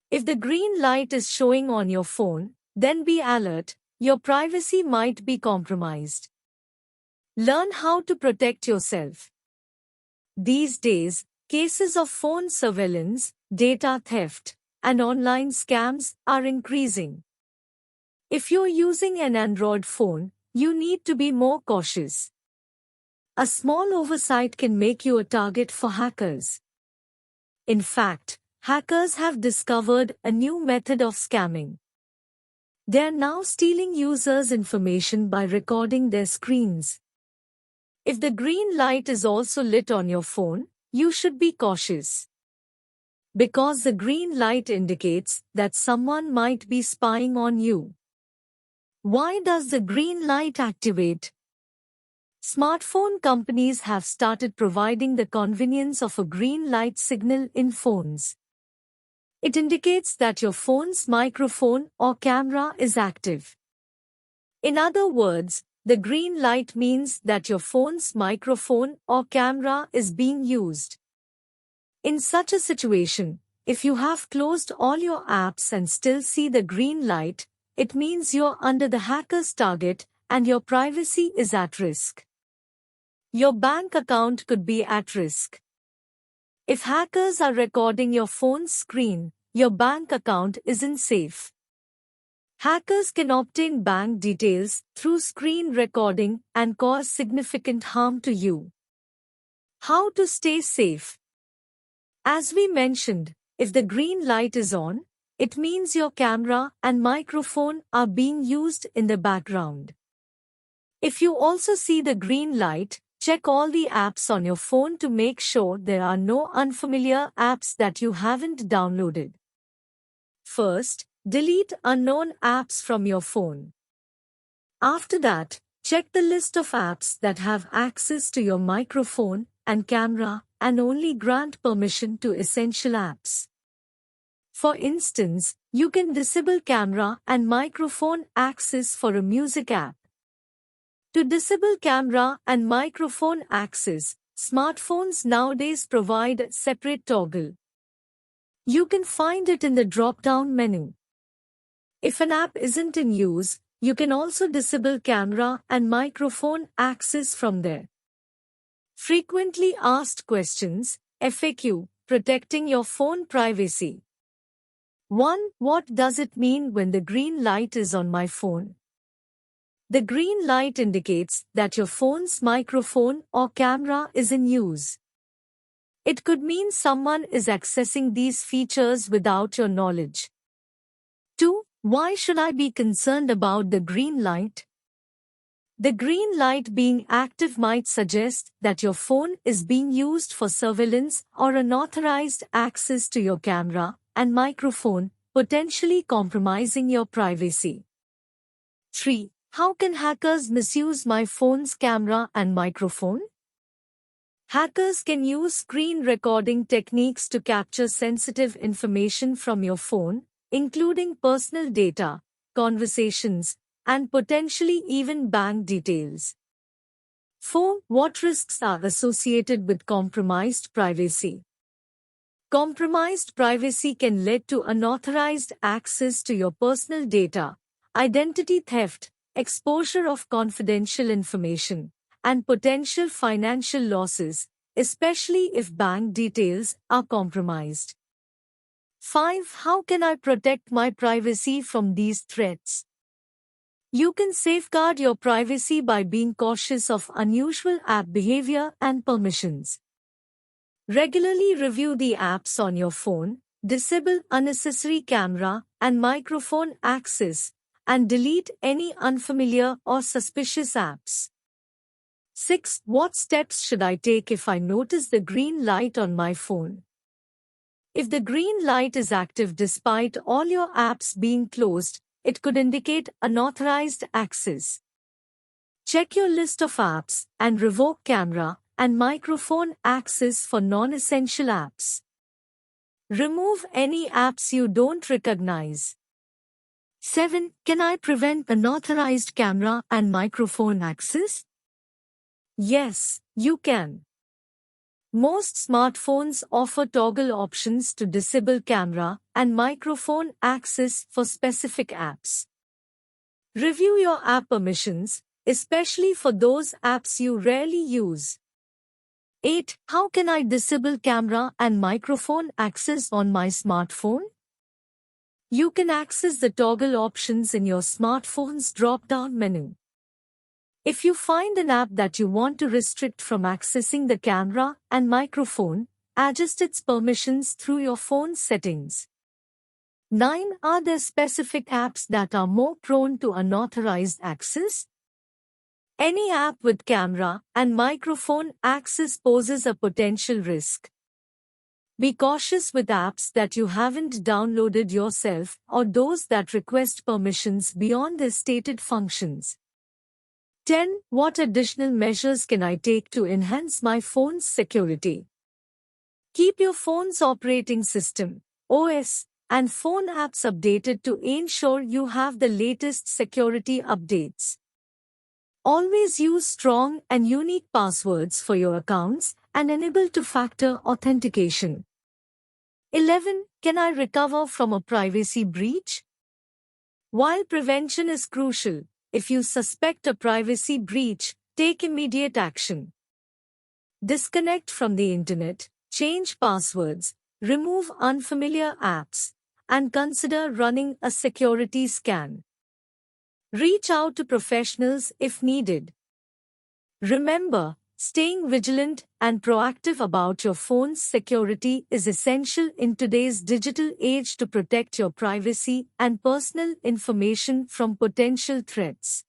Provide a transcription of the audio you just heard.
If the green light is showing on your phone, then be alert, your privacy might be compromised. Learn how to protect yourself. These days, cases of phone surveillance, data theft, and online scams are increasing. If you're using an Android phone, you need to be more cautious. A small oversight can make you a target for hackers. In fact, hackers have discovered a new method of scamming. They're now stealing users' information by recording their screens. If the green light is also lit on your phone, you should be cautious. Because the green light indicates that someone might be spying on you. Why does the green light activate? Smartphone companies have started providing the convenience of a green light signal in phones. It indicates that your phone's microphone or camera is active. In other words, the green light means that your phone's microphone or camera is being used. In such a situation, if you have closed all your apps and still see the green light, it means you're under the hacker's target and your privacy is at risk. Your bank account could be at risk. If hackers are recording your phone's screen, your bank account isn't safe. Hackers can obtain bank details through screen recording and cause significant harm to you. How to stay safe? As we mentioned, if the green light is on, it means your camera and microphone are being used in the background. If you also see the green light, check all the apps on your phone to make sure there are no unfamiliar apps that you haven't downloaded. First, delete unknown apps from your phone. After that, check the list of apps that have access to your microphone and camera and only grant permission to essential apps. For instance, you can disable camera and microphone access for a music app. To disable camera and microphone access, smartphones nowadays provide a separate toggle. You can find it in the drop-down menu. If an app isn't in use, you can also disable camera and microphone access from there. Frequently asked questions, FAQ, protecting your phone privacy. 1. What does it mean when the green light is on my phone? The green light indicates that your phone's microphone or camera is in use. It could mean someone is accessing these features without your knowledge. 2. Why should I be concerned about the green light? The green light being active might suggest that your phone is being used for surveillance or unauthorized access to your camera and microphone, potentially compromising your privacy. 3. How can hackers misuse my phone's camera and microphone? Hackers can use screen recording techniques to capture sensitive information from your phone, including personal data, conversations, and potentially even bank details. 4. What risks are associated with compromised privacy? Compromised privacy can lead to unauthorized access to your personal data, identity theft, exposure of confidential information, and potential financial losses, especially if bank details are compromised. 5. How can I protect my privacy from these threats? You can safeguard your privacy by being cautious of unusual app behavior and permissions. Regularly review the apps on your phone, disable unnecessary camera and microphone access, and delete any unfamiliar or suspicious apps. 6. What steps should I take if I notice the green light on my phone? If the green light is active despite all your apps being closed, it could indicate unauthorized access. Check your list of apps and revoke camera and microphone access for non-essential apps. Remove any apps you don't recognize. 7. Can I prevent unauthorized camera and microphone access? Yes, you can. Most smartphones offer toggle options to disable camera and microphone access for specific apps. Review your app permissions, especially for those apps you rarely use. 8. How can I disable camera and microphone access on my smartphone? You can access the toggle options in your smartphone's drop-down menu. If you find an app that you want to restrict from accessing the camera and microphone, adjust its permissions through your phone's settings. 9. Are there specific apps that are more prone to unauthorized access? Any app with camera and microphone access poses a potential risk. Be cautious with apps that you haven't downloaded yourself or those that request permissions beyond their stated functions. 10. What additional measures can I take to enhance my phone's security? Keep your phone's operating system, OS, and phone apps updated to ensure you have the latest security updates. Always use strong and unique passwords for your accounts and enable two-factor authentication. 11. Can I recover from a privacy breach? While prevention is crucial, if you suspect a privacy breach, take immediate action. Disconnect from the internet, change passwords, remove unfamiliar apps, and consider running a security scan. Reach out to professionals if needed. Remember, staying vigilant and proactive about your phone's security is essential in today's digital age to protect your privacy and personal information from potential threats.